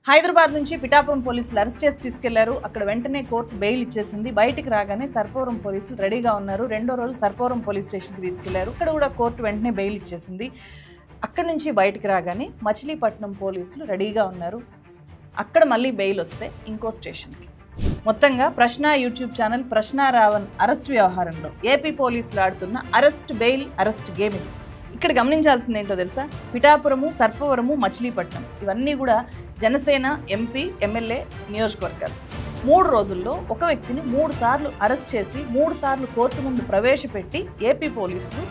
హైదరాబాద్ నుంచి పిఠాపురం పోలీసులు అరెస్ట్ చేసి తీసుకెళ్లారు. అక్కడ వెంటనే కోర్టు బెయిల్ ఇచ్చేసింది. బయటికి రాగానే సర్పవరం పోలీసులు రెడీగా ఉన్నారు. రెండో రోజు సర్పవరం పోలీస్ స్టేషన్కి తీసుకెళ్లారు. ఇక్కడ కూడా కోర్టు వెంటనే బెయిల్ ఇచ్చేసింది. అక్కడి నుంచి బయటికి రాగానే మచిలీపట్నం పోలీసులు రెడీగా ఉన్నారు. అక్కడ మళ్ళీ బెయిల్ వస్తే ఇంకో స్టేషన్కి. మొత్తంగా ప్రశ్న యూట్యూబ్ ఛానల్ ప్రశ్న రావణ్ అరెస్ట్ వ్యవహారంలో ఏపీ పోలీసులు ఆడుతున్న అరెస్ట్ బెయిల్ అరెస్ట్ గేమింగ్. ఇక్కడ గమనించాల్సింది ఏంటో తెలుసా? పిఠాపురము, సర్పవరము, మచిలీపట్నం ఇవన్నీ కూడా జనసేన ఎంపీ ఎమ్మెల్యే నియోజకవర్గాలు. 3 రోజుల్లో ఒక వ్యక్తిని 3 సార్లు అరెస్ట్ చేసి 3 సార్లు కోర్టు ముందు ప్రవేశపెట్టి ఏపీ పోలీసులు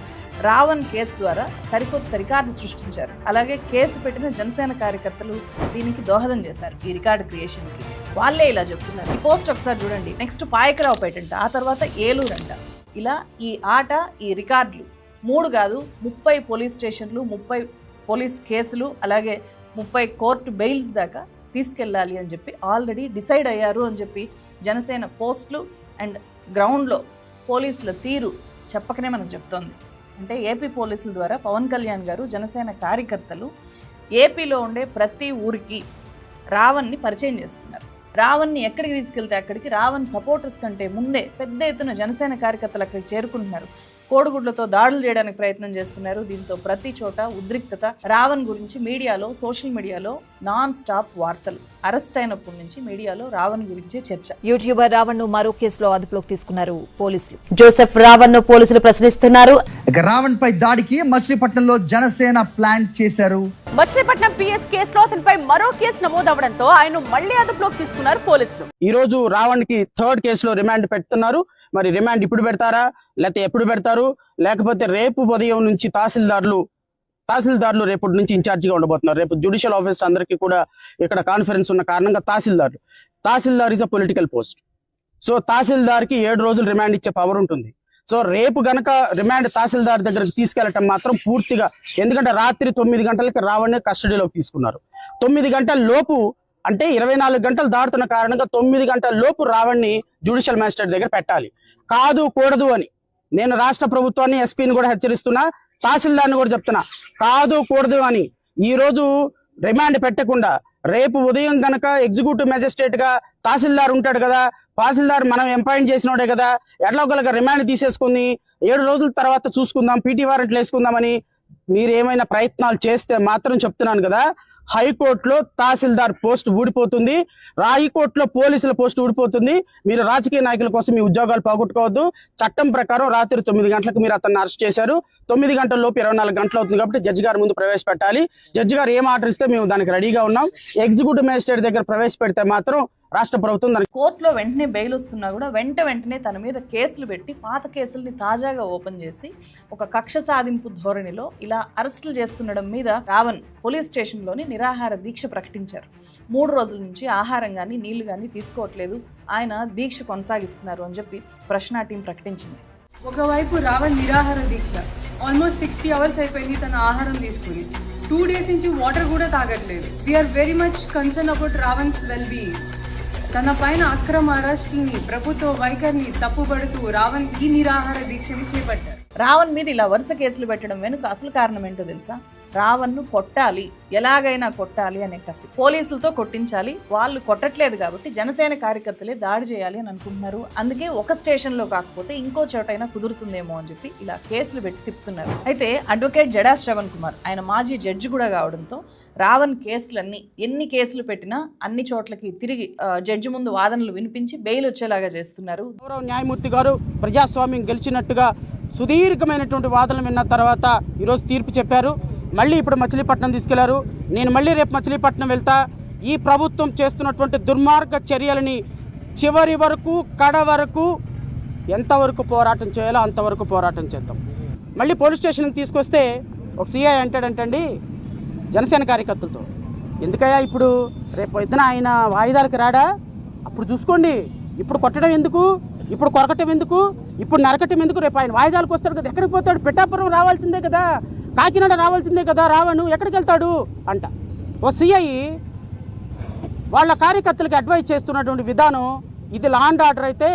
రావణ్ కేసు ద్వారా సరికొత్త రికార్డు సృష్టించారు. అలాగే కేసు పెట్టిన జనసేన కార్యకర్తలు దీనికి దోహదం చేశారు. ఈ రికార్డు క్రియేషన్కి వాళ్ళే ఇలా చెప్తున్నారు. ఈ పోస్ట్ ఒకసారి చూడండి. నెక్స్ట్ పాయకరావుపేట అంట, ఆ తర్వాత ఏలూరు అంట. ఇలా ఈ ఆట, ఈ రికార్డులు 3 కాదు 30 పోలీస్ స్టేషన్లు, 30 పోలీస్ కేసులు, అలాగే 30 కోర్టు బెయిల్స్ దాకా తీసుకెళ్ళాలి అని చెప్పి ఆల్రెడీ డిసైడ్ అయ్యారు అని చెప్పి జనసేన పోస్టులు అండ్ గ్రౌండ్లో పోలీసుల తీరు చెప్పకనే మనకు చెప్తోంది. అంటే ఏపీ పోలీసుల ద్వారా పవన్ కళ్యాణ్ గారు, జనసేన కార్యకర్తలు ఏపీలో ఉండే ప్రతి ఊరికి రావణ్ని పరిచయం చేస్తున్నారు. రావణ్ని ఎక్కడికి తీసుకెళ్తే అక్కడికి రావణ్ సపోర్టర్స్ కంటే ముందే పెద్ద ఎత్తున జనసేన కార్యకర్తలు అక్కడికి చేరుకుంటున్నారు. కోడిగుడ్లతో దాడులు చేయడానికి ప్రయత్నం చేస్తున్నారు. దీంతో ప్రతి చోట ఉద్రిక్తత. రావణ్ గురించి మీడియాలో, సోషల్ మీడియాలో నాన్ స్టాప్ వార్తలు. అరెస్ట్ అయినప్పటి నుంచి మీడియాలో రావణ్ గురించే చర్చ. యూట్యూబర్ రావణ్ ను మరో కేసులో అదుపులోకి తీసుకున్నారు పోలీసులు. జోసెఫ్ రావణ్ ను పోలీసులు ప్రశ్నిస్తున్నారు. రావణ్ పై దాడికి మచిలీపట్నంలో జనసేన ప్లాన్ చేశారు. మచిలీపట్నం పిఎస్ కేసులో అతనిపై మరో కేసు నమోదవడంతో ఆయన మళ్లీ అదుపులోకి తీసుకున్నారు పోలీసులు. ఈ రోజు రావణ్ కి 3rd కేసులో రిమాండ్ పెడుతున్నారు. మరి రిమాండ్ ఇప్పుడు పెడతారా, లేకపోతే ఎప్పుడు పెడతారు, లేకపోతే రేపు ఉదయం నుంచి తహసీల్దార్లు రేపటి నుంచి ఇన్ఛార్జిగా ఉండబోతున్నారు. రేపు జ్యుడిషియల్ ఆఫీస్ అందరికీ కూడా ఇక్కడ కాన్ఫరెన్స్ ఉన్న కారణంగా tahsildar is a political post. So తహసీల్దార్కి 7 రోజులు రిమాండ్ ఇచ్చే పవర్ ఉంటుంది. సో రేపు గనక రిమాండ్ తహసీల్దార్ దగ్గరకు తీసుకెళ్లటం మాత్రం పూర్తిగా, ఎందుకంటే రాత్రి 9 గంటలకి రావణ్ని కస్టడీలోకి తీసుకున్నారు. 9 గంటల లోపు అంటే 24 గంటలు దాటుతున్న కారణంగా 9 గంటల లోపు రావణ్ని జ్యుడిషియల్ మ్యాజిస్ట్రేట్ దగ్గర పెట్టాలి. కూడదు అని నేను రాష్ట్ర ప్రభుత్వాన్ని, ఎస్పీని కూడా హెచ్చరిస్తున్నా, తహసీల్దార్ని కూడా చెప్తున్నా, కూడదు అని. ఈ రోజు రిమాండ్ పెట్టకుండా రేపు ఉదయం గనక ఎగ్జిక్యూటివ్ మెజిస్ట్రేట్ గా తహసీల్దార్ ఉంటాడు కదా, తహసీల్దార్ మనం ఎంపాయింట్ చేసినోడే కదా, ఎట్లా ఒకళ్ళగా రిమాండ్ తీసేసుకుని 7 రోజుల తర్వాత చూసుకుందాం, పీటీ వారెంట్లు వేసుకుందామని మీరు ఏమైనా ప్రయత్నాలు చేస్తే మాత్రం చెప్తున్నాను కదా, హైకోర్టులో తహసీల్దార్ పోస్ట్ ఊడిపోతుంది, హైకోర్టులో పోలీసుల పోస్ట్ ఊడిపోతుంది. మీరు రాజకీయ నాయకుల కోసం మీ ఉద్యోగాలు పోగొట్టుకోవద్దు. చట్టం ప్రకారం రాత్రి 9 గంటలకు మీరు అతన్ని అరెస్ట్ చేశారు. 9 గంటల లోపు 24 గంటలు అవుతుంది కాబట్టి జడ్జి గారి ముందు ప్రవేశపెట్టాలి. జడ్జి గారు ఏం ఆర్డర్ ఇస్తే మేము దానికి రెడీగా ఉన్నాం. ఎగ్జిక్యూటివ్ మేజిస్ట్రేట్ దగ్గర ప్రవేశపెడితే మాత్రం రాష్ట్ర ప్రభుత్వం కోర్టులో వెంటనే బెయిల్ వస్తున్నా కూడా వెంటనే తన మీద కేసులు పెట్టి పాత కేసుల్ని తాజాగా ఓపెన్ చేసి ఒక కక్ష సాధింపు ధోరణిలో ఇలా అరెస్టులు చేస్తుండడం మీద రావణ్ పోలీస్ స్టేషన్లోని నిరాహార దీక్ష ప్రకటించారు. 3 రోజుల నుంచి ఆహారం కానీ నీళ్లు కానీ తీసుకోవట్లేదు, ఆయన దీక్ష కొనసాగిస్తున్నారు అని చెప్పి ప్రశ్న టీం ప్రకటించింది. ఒకవైపు రావణ్ నిరాహార దీక్ష ఆల్మోస్ట్ 60 అవర్స్ అయిపోయింది తన ఆహారం తీసుకుని. 2 డేస్ నుంచి వాటర్ కూడా తాగట్లేదు. We are very much concern about రావణ్స్ well being. తన పైన అక్రమ అరెస్టుల్ని, ప్రభుత్వ వైఖరిని తప్పుపడుతూ రావణ్ ఈ నిరాహార దీక్షని చేపట్టారు. రావణ్ మీద ఇలా వరుస కేసులు పెట్టడం వెనుక అసలు కారణం ఏంటో తెలుసా? రావణ్ను కొట్టాలి, ఎలాగైనా కొట్టాలి అనే కసి. పోలీసులతో కొట్టించాలి, వాళ్ళు కొట్టట్లేదు కాబట్టి జనసేన కార్యకర్తలే దాడి చేయాలి అని అనుకుంటున్నారు. అందుకే ఒక స్టేషన్లో కాకపోతే ఇంకో చోటైనా కుదురుతుందేమో అని చెప్పి ఇలా కేసులు పెట్టి తిప్పుతున్నారు. అయితే అడ్వకేట్ జడా శ్రవణ్ కుమార్, ఆయన మాజీ జడ్జి కూడా కావడంతో రావణ్ కేసులన్నీ, ఎన్ని కేసులు పెట్టినా అన్ని చోట్లకి తిరిగి జడ్జి ముందు వాదనలు వినిపించి బెయిల్ వచ్చేలాగా చేస్తున్నారు. న్యాయమూర్తి గారు ప్రజాస్వామ్యం గెలిచినట్టుగా సుదీర్ఘమైనటువంటి వాదనలు విన్న తర్వాత ఈరోజు తీర్పు చెప్పారు. మళ్ళీ ఇప్పుడు మచిలీపట్నం తీసుకెళ్లారు. నేను మళ్ళీ రేపు మచిలీపట్నం వెళ్తా. ఈ ప్రభుత్వం చేస్తున్నటువంటి దుర్మార్గ చర్యలని చివరి వరకు, కడ వరకు ఎంతవరకు పోరాటం చేయాలో అంతవరకు పోరాటం చేద్దాం. మళ్ళీ పోలీస్ స్టేషన్కి తీసుకొస్తే ఒక సిఐ అంటాడంటండి జనసేన కార్యకర్తలతో, ఎందుకయ్యా ఇప్పుడు రేపు పొద్దున ఆయన వాయిదాలకు రాడా, అప్పుడు చూసుకోండి, ఇప్పుడు కొట్టడం ఎందుకు, ఇప్పుడు కొరకటం ఎందుకు, ఇప్పుడు నరకటం ఎందుకు, రేపు ఆయన వాయిదాలకు వస్తాడు కదా, ఎక్కడికి పోతాడు, పిఠాపురం రావాల్సిందే కదా, కాకినాడ రావాల్సిందే కదా, రావణు ఎక్కడికి వెళ్తాడు అంట. ఓ సిఐ వాళ్ళ కార్యకర్తలకు అడ్వైజ్ చేస్తున్నటువంటి విధానం ఇది. లా అండ్ ఆర్డర్ అయితే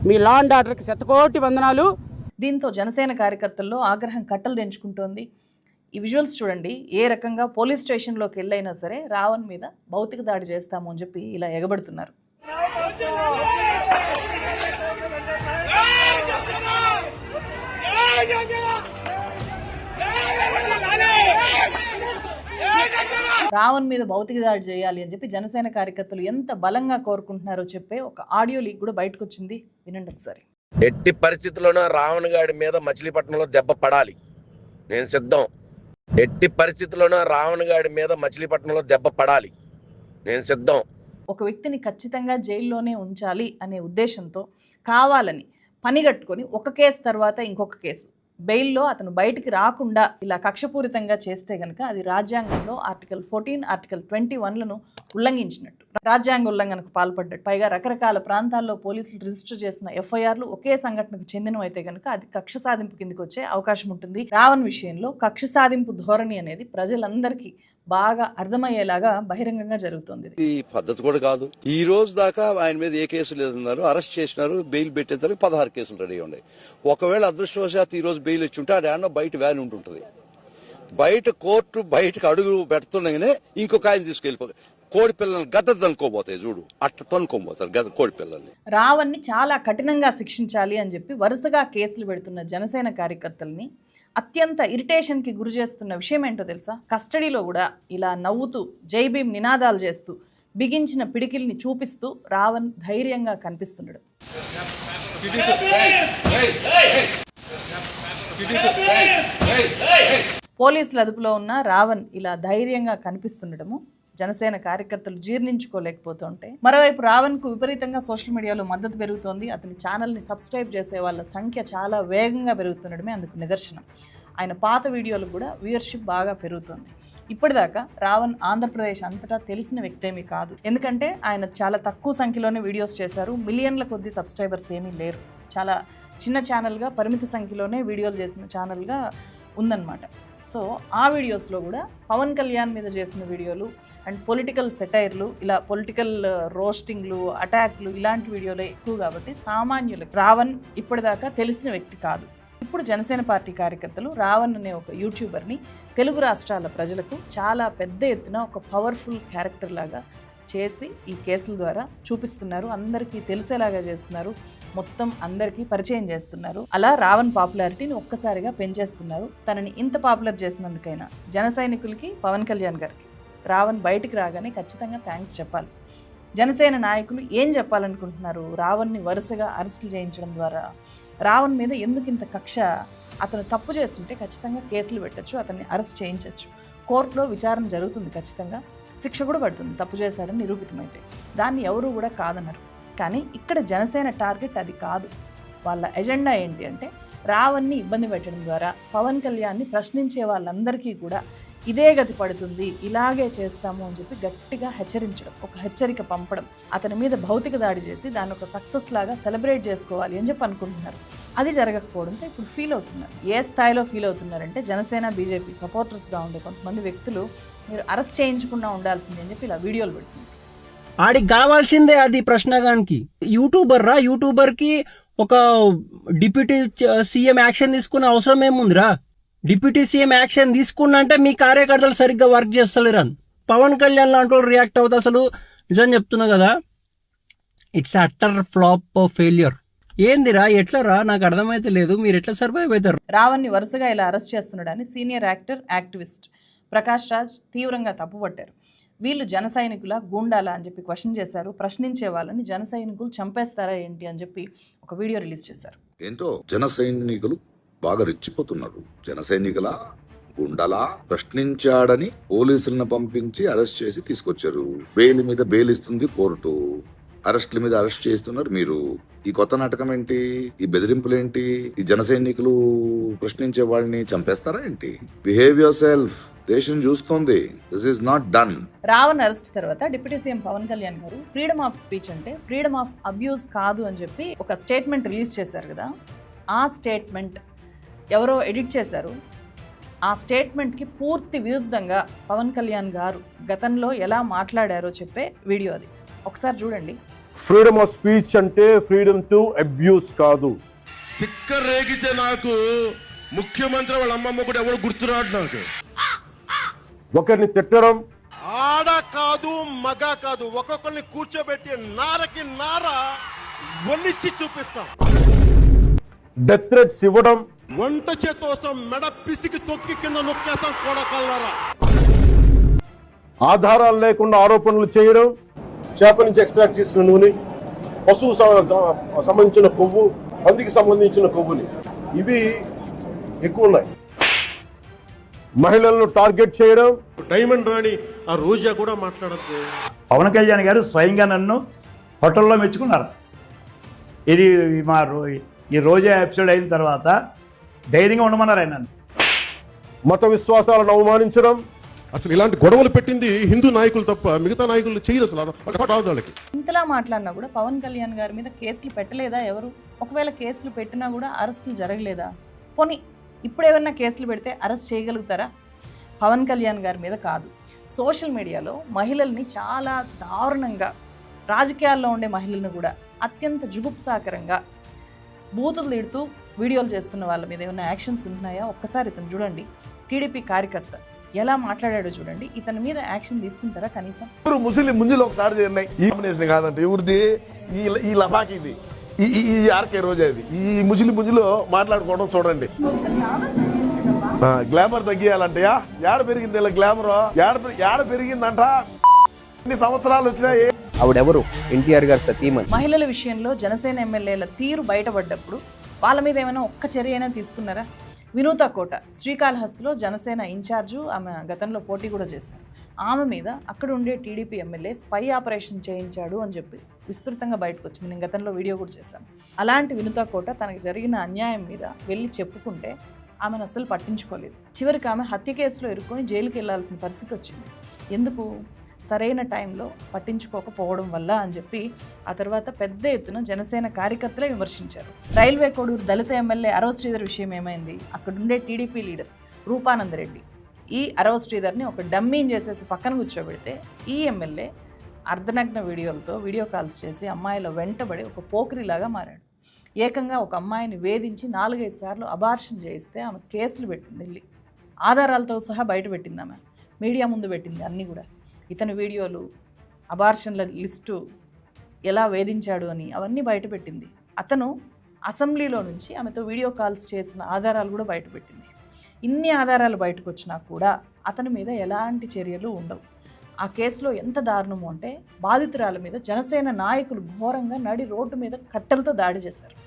మీ లా అండ్ ఆర్డర్కి శతకోటి వందనాలు. దీంతో జనసేన కార్యకర్తల్లో ఆగ్రహం కట్టలు తెంచుకుంటోంది. ఈ విజువల్స్ చూడండి, ఏ రకంగా పోలీస్ స్టేషన్లోకి వెళ్ళైనా సరే రావణ్ మీద భౌతిక దాడి చేస్తాము అని చెప్పి ఇలా ఎగబడుతున్నారు. రావణ్ మీద భౌతిక దాడి చేయాలి అని చెప్పి జనసేన కార్యకర్తలు ఎంత బలంగా కోరుకుంటున్నారో చెప్పే ఒక ఆడియో లీక్ కూడా బయటకు వచ్చింది. వినండి ఒకసారి. ఎట్టి పరిస్థితుల్లోనూ రావణ్ గాడి మీద మచిలీపట్నంలో దెబ్బ పడాలి, నేను సిద్ధం. ఎట్టి పరిస్థితుల్లోనూ రావణ్ గాడి మీద మచిలీపట్నంలో దెబ్బ పడాలి, నేను సిద్ధం. ఒక వ్యక్తిని ఖచ్చితంగా జైల్లోనే ఉంచాలి అనే ఉద్దేశంతో కావాలని పనిగట్టుకొని ఒక కేసు తర్వాత ఇంకొక కేసు బెయిల్లో అతను బయటికి రాకుండా ఇలా కక్షపూరితంగా చేస్తే కనుక అది రాజ్యాంగంలో ఆర్టికల్ 14, ఆర్టికల్ 21లను ఉల్లంఘించినట్టు, రాజ్యాంగ ఉల్లంఘనకు పాల్పడ్డట్టు. పైగా రకరకాల ప్రాంతాల్లో పోలీసులు రిజిస్టర్ చేసిన ఎఫ్ఐఆర్లు ఒకే సంఘటనకు చెందినవైతే కనుక అది కక్ష సాధింపు కిందకి వచ్చే అవకాశం ఉంటుంది. రావణ్ విషయంలో కక్ష సాధింపు ధోరణి అనేది ప్రజలందరికీ బాగా అర్థమయ్యేలాగా బహిరంగంగా జరుగుతుంది. ఈ పద్ధతి కూడా కాదు. ఈ రోజు దాకా ఆయన మీద ఏ కేసు లేదన్నారు, అరెస్ట్ చేసినారు, బెయిల్ పెట్టేసరికి 16 కేసులు రెడీ ఉన్నాయి. ఒకవేళ అదృష్టవశాత్తు ఈ రోజు బెయిల్ ఇచ్చి ఉంటే ఆడ బయట వ్యాన్ ఉంటుంటది. బయట కోర్టు బయటకు అడుగు పెడుతుండగానే ఇంకొక ఆయన తీసుకెళ్లిపోతాయి. కోడి పిల్లల్ని గద్ద తనుకోబోతాయి, చూడు అట్ట తనుకోబోతారు గద్ద కోడి పిల్లల్ని. రావణ్ని చాలా కఠినంగా శిక్షించాలి అని చెప్పి వరుసగా కేసులు పెడుతున్న జనసేన కార్యకర్తల్ని అత్యంత ఇరిటేషన్కి గురి చేస్తున్న విషయం ఏంటో తెలుసా? కస్టడీలో కూడా ఇలా నవ్వుతూ జై భీమ్ నినాదాలు చేస్తూ బిగించిన పిడికిల్ని చూపిస్తూ రావణ్ ధైర్యంగా కనిపిస్తున్నాడు. పోలీసుల అదుపులో ఉన్న రావణ్ ఇలా ధైర్యంగా కనిపిస్తుండడము జనసేన కార్యకర్తలు జీర్ణించుకోలేకపోతుంటే, మరోవైపు రావణ్కు విపరీతంగా సోషల్ మీడియాలో మద్దతు పెరుగుతోంది. అతని ఛానల్ని సబ్స్క్రైబ్ చేసే వాళ్ళ సంఖ్య చాలా వేగంగా పెరుగుతుండడమే అందుకు నిదర్శనం. ఆయన పాత వీడియోలకు కూడా వ్యూయర్షిప్ బాగా పెరుగుతుంది. ఇప్పటిదాకా రావణ్ ఆంధ్రప్రదేశ్ అంతటా తెలిసిన వ్యక్తేమీ కాదు. ఎందుకంటే ఆయన చాలా తక్కువ సంఖ్యలోనే వీడియోస్ చేశారు. మిలియన్ల కొద్ది సబ్స్క్రైబర్స్ ఏమీ లేరు. చాలా చిన్న ఛానల్గా, పరిమిత సంఖ్యలోనే వీడియోలు చేసిన ఛానల్గా ఉందన్నమాట. సో ఆ వీడియోస్లో కూడా పవన్ కళ్యాణ్ మీద చేసిన వీడియోలు అండ్ పొలిటికల్ సెటైర్లు, ఇలా పొలిటికల్ రోస్టింగ్లు, అటాక్లు ఇలాంటి వీడియోలే ఎక్కువ. కాబట్టి సామాన్యులకు రావణ్ ఇప్పటిదాకా తెలిసిన వ్యక్తి కాదు. ఇప్పుడు జనసేన పార్టీ కార్యకర్తలు రావణ్ అనే ఒక యూట్యూబర్ని తెలుగు రాష్ట్రాల ప్రజలకు చాలా పెద్ద ఎత్తున ఒక పవర్ఫుల్ క్యారెక్టర్ లాగా చేసి ఈ కేసుల ద్వారా చూపిస్తున్నారు. అందరికీ తెలిసేలాగా చేస్తున్నారు. మొత్తం అందరికీ పరిచయం చేస్తున్నారు. అలా రావణ్ పాపులారిటీని ఒక్కసారిగా పెంచేస్తున్నారు. తనని ఇంత పాపులర్ చేసినందుకైనా జన సైనికులకి, పవన్ కళ్యాణ్ గారికి రావణ్ బయటికి రాగానే ఖచ్చితంగా థ్యాంక్స్ చెప్పాలి. జనసేన నాయకులు ఏం చెప్పాలనుకుంటున్నారు? రావణ్ని వరుసగా అరెస్టులు చేయించడం ద్వారా రావణ్ మీద ఎందుకు ఇంత కక్ష? అతను తప్పు చేస్తుంటే ఖచ్చితంగా కేసులు పెట్టచ్చు, అతన్ని అరెస్ట్ చేయించవచ్చు. కోర్టులో విచారణ జరుగుతుంది, ఖచ్చితంగా శిక్ష కూడా పడుతుంది తప్పు చేశాడని నిరూపితమైతే. దాన్ని ఎవరు కూడా కాదన్నారు. కానీ ఇక్కడ జనసేన టార్గెట్ అది కాదు. వాళ్ళ ఎజెండా ఏంటి అంటే రావణ్ని ఇబ్బంది పెట్టడం ద్వారా పవన్ కళ్యాణ్ని ప్రశ్నించే వాళ్ళందరికీ కూడా ఇదే గతి పడుతుంది, ఇలాగే చేస్తాము అని చెప్పి గట్టిగా హెచ్చరించడం, ఒక హెచ్చరిక పంపడం, అతని మీద భౌతిక దాడి చేసి దాన్ని ఒక సక్సెస్ లాగా సెలబ్రేట్ చేసుకోవాలి అని చెప్పి అనుకుంటున్నారు. అది జరగకపోవడంతో ఇప్పుడు ఫీల్ అవుతున్నారు. ఏ స్థాయిలో ఫీల్ అవుతున్నారంటే జనసేన, బీజేపీ సపోర్టర్స్గా ఉండే కొంతమంది వ్యక్తులు మీరు అరెస్ట్ చేయించకుండా ఉండాల్సింది అని చెప్పి ఇలా వీడియోలు పెడుతున్నారు. ఆడికి కావాల్సిందే అది ప్రశ్నగానికి. యూట్యూబర్ కి ఒక డిప్యూటీ సీఎం యాక్షన్ తీసుకునే అవసరం ఏముందిరా? డిప్యూటీ సీఎం యాక్షన్ తీసుకున్నంటే మీ కార్యకర్తలు సరిగ్గా వర్క్ చేస్తలేరని పవన్ కళ్యాణ్ లాంటి వాళ్ళు రియాక్ట్ అవుతా. అసలు నిజం చెప్తున్నా కదా, ఇట్స్ అట్టర్ ఫ్లాప్ ఫెయిల్యూర్. ఏందిరా, ఎట్లరా, నాకు అర్థమైతే లేదు. మీరు ఎట్లా సర్వైవ్ అవుతారు? రావణ్ని వరుసగా ఇలా అరెస్ట్ చేస్తున్నాడని senior actor, activist Prakash Raj తీవ్రంగా తప్పుపట్టారు. వీళ్ళు జన సైనికుల, గూండాలా అని చెప్పి క్వశ్చన్ చేశారు. ప్రశ్నించే వాళ్ళని జన సైనికులు చంపేస్తారా ఏంటి అని చెప్పి ఒక వీడియో రిలీజ్ చేశారు. ఏంటో జన సైనికులు బాగా రెచ్చిపోతున్నారు. జన సైనికుల, గుండలా ప్రశ్నించాడని పోలీసులను పంపించి అరెస్ట్ చేసి తీసుకొచ్చారు. బెయిల్ మీద బెయిల్ ఇస్తుంది కోర్టు, అరెస్ట్ల మీద అరెస్ట్ చేస్తున్నారు మీరు. ఈ కొత్త నాటకం ఏంటి? ఈ బెదిరింపులేంటి? ఈ జన సైనికులు ప్రశ్నించే వాళ్ళని చంపేస్తారా ఏంటి? Behave yourself. దేశం చూస్తోంది. This is not done. Ravan arrest తర్వాత డిప్యూటీ సీఎం పవన్ కళ్యాణ్ గారు ఫ్రీడమ్ ఆఫ్ స్పీచ్ అంటే ఫ్రీడమ్ ఆఫ్ అబ్యూస్ కాదు అని చెప్పి ఒక స్టేట్మెంట్ రిలీజ్ చేశారు కదా. ఆ స్టేట్మెంట్ ఎవరో ఎడిట్ చేశారు. ఆ స్టేట్మెంట్కి పూర్తి విరుద్ధంగా పవన్ కళ్యాణ్ గారు గతంలో ఎలా మాట్లాడారో చెప్పే వీడియో అది. ఒకసారి చూడండి. ఫ్రీడమ్ ఆఫ్ స్పీచ్ అంటే ఫ్రీడమ్ టు అబ్యూస్ కాదు. తిక్క రేగితే నాకు ముఖ్యమంత్రి వాళ్ళ అమ్మమ్మ కూడా ఎవరు గుర్తురాడు నాకు. ఒకరిని తిట్టడం, ఆడ కాదు మగ కాదు, ఒక్కొక్కరిని కూర్చోబెట్టి నారకి నార ఒలిచి చూపిస్తాం. డెత్ థ్రెట్స్ ఇవ్వడం, వంట చేత్తో వస్తాం, మెడ పిసికి తొక్కి కింద నొక్కేస్తాం కొడకల్లారా. ఆధారాలు లేకుండా ఆరోపణలు చేయడం, చేప నుంచి ఎక్స్ట్రాక్ట్ చేసిన నూనె, పశువు సంబంధించిన కొవ్వు, పందికి సంబంధించిన కొవ్వుని, ఇవి ఎక్కువ ఉన్నాయి. మహిళలను టార్గెట్ చేయడం. డైమండ్ రాణి ఆ రోజా కూడా మాట్లాడద్దు. పవన్ కళ్యాణ్ గారు స్వయంగా నన్ను హోటల్లో మెచ్చుకున్నారు. ఇది ఈ రోజా ఎపిసోడ్ అయిన తర్వాత ధైర్యంగా ఉండమన్నారు ఆయన. మత విశ్వాసాలను అవమానించడం. అసలు ఇలాంటి గొడవలు పెట్టింది హిందూ నాయకులు తప్ప మిగతా నాయకులు చేయరు. అసలు వాళ్ళకి ఇంతలా మాట్లాడినా కూడా పవన్ కళ్యాణ్ గారి మీద కేసులు పెట్టలేదా ఎవరు? ఒకవేళ కేసులు పెట్టినా కూడా అరెస్టులు జరగలేదా? పోనీ ఇప్పుడు ఏమన్నా కేసులు పెడితే అరెస్ట్ చేయగలుగుతారా? పవన్ కళ్యాణ్ గారి మీద కాదు, సోషల్ మీడియాలో మహిళల్ని చాలా దారుణంగా, రాజకీయాల్లో ఉండే మహిళలను కూడా అత్యంత జుగుప్సాకరంగా బూతులు తిడుతూ వీడియోలు చేస్తున్న వాళ్ళ మీద ఏమైనా యాక్షన్స్ ఉంటున్నాయా? ఒక్కసారి ఇతను చూడండి, టీడీపీ కార్యకర్త ఎలా మాట్లాడాడో చూడండి. ఇతని మీద యాక్షన్ తీసుకుంటారా కనీసం? ముస్లిం ముంజులు ఒకసారి చేరినాయి. ఈ కాంబినేషన్ కాదంటే ఎవరిది? ఈ లపాకిది, ఈ ఆర్కే రోజా, ఇది ఈ ముస్లిం ముంజులు మాట్లాడుకోవడం చూడండి. గ్లామర్ తగ్గియాలంటే ఏడ పెరిగింది ఇలా గ్లామర్? ఏడ పెరిగిందంట? ఎన్ని సంవత్సరాలు వచ్చినాయి? ఆవిడెవరు? ఎన్టీఆర్ గారు సతీమణి. మహిళల విషయంలో జనసేన ఎమ్మెల్యేల తీరు బయటపడ్డప్పుడు వాళ్ళ మీద ఏమైనా ఒక్క చర్య అయినా తీసుకున్నారా? వినూత కోట శ్రీకాళహస్తిలో జనసేన ఇన్ఛార్జు, ఆమె గతంలో పోటీ కూడా చేశారు. ఆమె మీద అక్కడ ఉండే టీడీపీ ఎమ్మెల్యే స్పై ఆపరేషన్ చేయించాడు అని చెప్పి విస్తృతంగా బయటకు వచ్చింది. నేను గతంలో వీడియో కూడా చేశాను. అలాంటి వినూత కోట తనకు జరిగిన అన్యాయం మీద వెళ్ళి చెప్పుకుంటే ఆమెను అస్సలు పట్టించుకోలేదు. చివరికి ఆమె హత్య కేసులో ఇరుక్కొని జైలుకి వెళ్లాల్సిన పరిస్థితి వచ్చింది. ఎందుకు? సరైన టైంలో పట్టించుకోకపోవడం వల్ల అని చెప్పి ఆ తర్వాత పెద్ద ఎత్తున జనసేన కార్యకర్తలే విమర్శించారు. రైల్వే కోడూరు దళిత ఎమ్మెల్యే అరవ శ్రీధర్ విషయం ఏమైంది? అక్కడుండే టీడీపీ లీడర్ రూపానందరెడ్డి ఈ అరవ శ్రీధర్ని ఒక డమ్మీని చేసేసి పక్కన కూర్చోబెడితే ఈ ఎమ్మెల్యే అర్ధనగ్న వీడియోలతో వీడియో కాల్స్ చేసి అమ్మాయిల వెంటబడి ఒక పోకిరిలాగా మారాడు. ఏకంగా ఒక అమ్మాయిని వేధించి 4-5 సార్లు అబార్షన్ చేయిస్తే ఆమె కేసులు పెట్టింది, వెళ్ళి ఆధారాలతో సహా బయట పెట్టింది. ఆమె మీడియా ముందు పెట్టింది అన్నీ కూడా. ఇతని వీడియోలు, అబార్షన్ల లిస్టు, ఎలా వేధించాడు అని అవన్నీ బయటపెట్టింది. అతను అసెంబ్లీలో నుంచి ఆమెతో వీడియో కాల్స్ చేసిన ఆధారాలు కూడా బయటపెట్టింది. ఇన్ని ఆధారాలు బయటకు వచ్చినా కూడా అతని మీద ఎలాంటి చర్యలు ఉండవు. ఆ కేసులో ఎంత దారుణము అంటే బాధితురాల మీద జనసేన నాయకులు ఘోరంగా నడి రోడ్డు మీద కట్టెలతో దాడి చేశారు.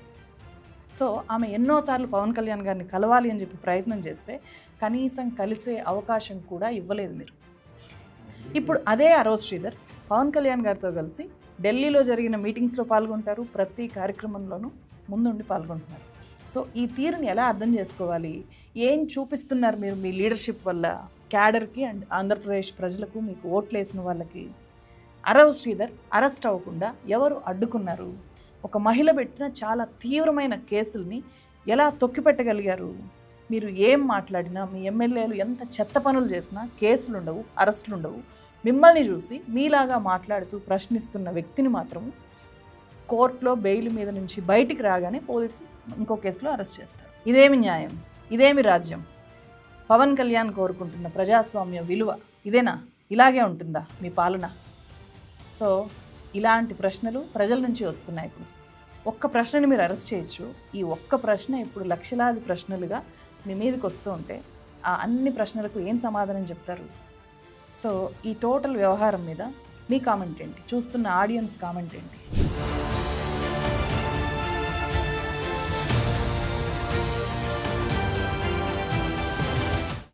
సో ఆమె ఎన్నోసార్లు పవన్ కళ్యాణ్ గారిని కలవాలి అని చెప్పి ప్రయత్నం చేస్తే కనీసం కలిసే అవకాశం కూడా ఇవ్వలేదు మీరు. ఇప్పుడు అదే అరవ శ్రీధర్ పవన్ కళ్యాణ్ గారితో కలిసి ఢిల్లీలో జరిగిన మీటింగ్స్లో పాల్గొంటారు, ప్రతి కార్యక్రమంలోనూ ముందుండి పాల్గొంటున్నారు. సో ఈ తీరుని ఎలా అర్థం చేసుకోవాలి? ఏం చూపిస్తున్నారు మీరు మీ లీడర్షిప్ వల్ల క్యాడర్కి అండ్ ఆంధ్రప్రదేశ్ ప్రజలకు, మీకు ఓట్లేసిన వాళ్ళకి? అరవ శ్రీధర్ అరెస్ట్ అవ్వకుండా ఎవరు అడ్డుకున్నారు? ఒక మహిళ పెట్టిన చాలా తీవ్రమైన కేసుల్ని ఎలా తొక్కిపెట్టగలిగారు? మీరు ఏం మాట్లాడినా, మీ ఎమ్మెల్యేలు ఎంత చెత్త పనులు చేసినా కేసులు ఉండవు, అరెస్టులు ఉండవు. మిమ్మల్ని చూసి మీలాగా మాట్లాడుతూ ప్రశ్నిస్తున్న వ్యక్తిని మాత్రం కోర్టులో బెయిల్ మీద నుంచి బయటికి రాగానే పోలీసులు ఇంకో కేసులో అరెస్ట్ చేస్తారు. ఇదేమి న్యాయం? ఇదేమి రాజ్యం? పవన్ కళ్యాణ్ కోరుకుంటున్న ప్రజాస్వామ్య విలువ ఇదేనా? ఇలాగే ఉంటుందా మీ పాలన? సో ఇలాంటి ప్రశ్నలు ప్రజల నుంచి వస్తున్నాయి. ఇప్పుడు ఒక్క ప్రశ్నని మీరు అరెస్ట్ చేయొచ్చు, ఈ ఒక్క ప్రశ్న ఇప్పుడు లక్షలాది ప్రశ్నలుగా మీ మీదకి వస్తూ ఉంటే ఆ అన్ని ప్రశ్నలకు ఏం సమాధానం చెప్తారు? సో ఈ టోటల్ వ్యవహారం మీద మీ కామెంట్ ఏంటి? చూస్తున్న ఆడియన్స్ కామెంట్ ఏంటి?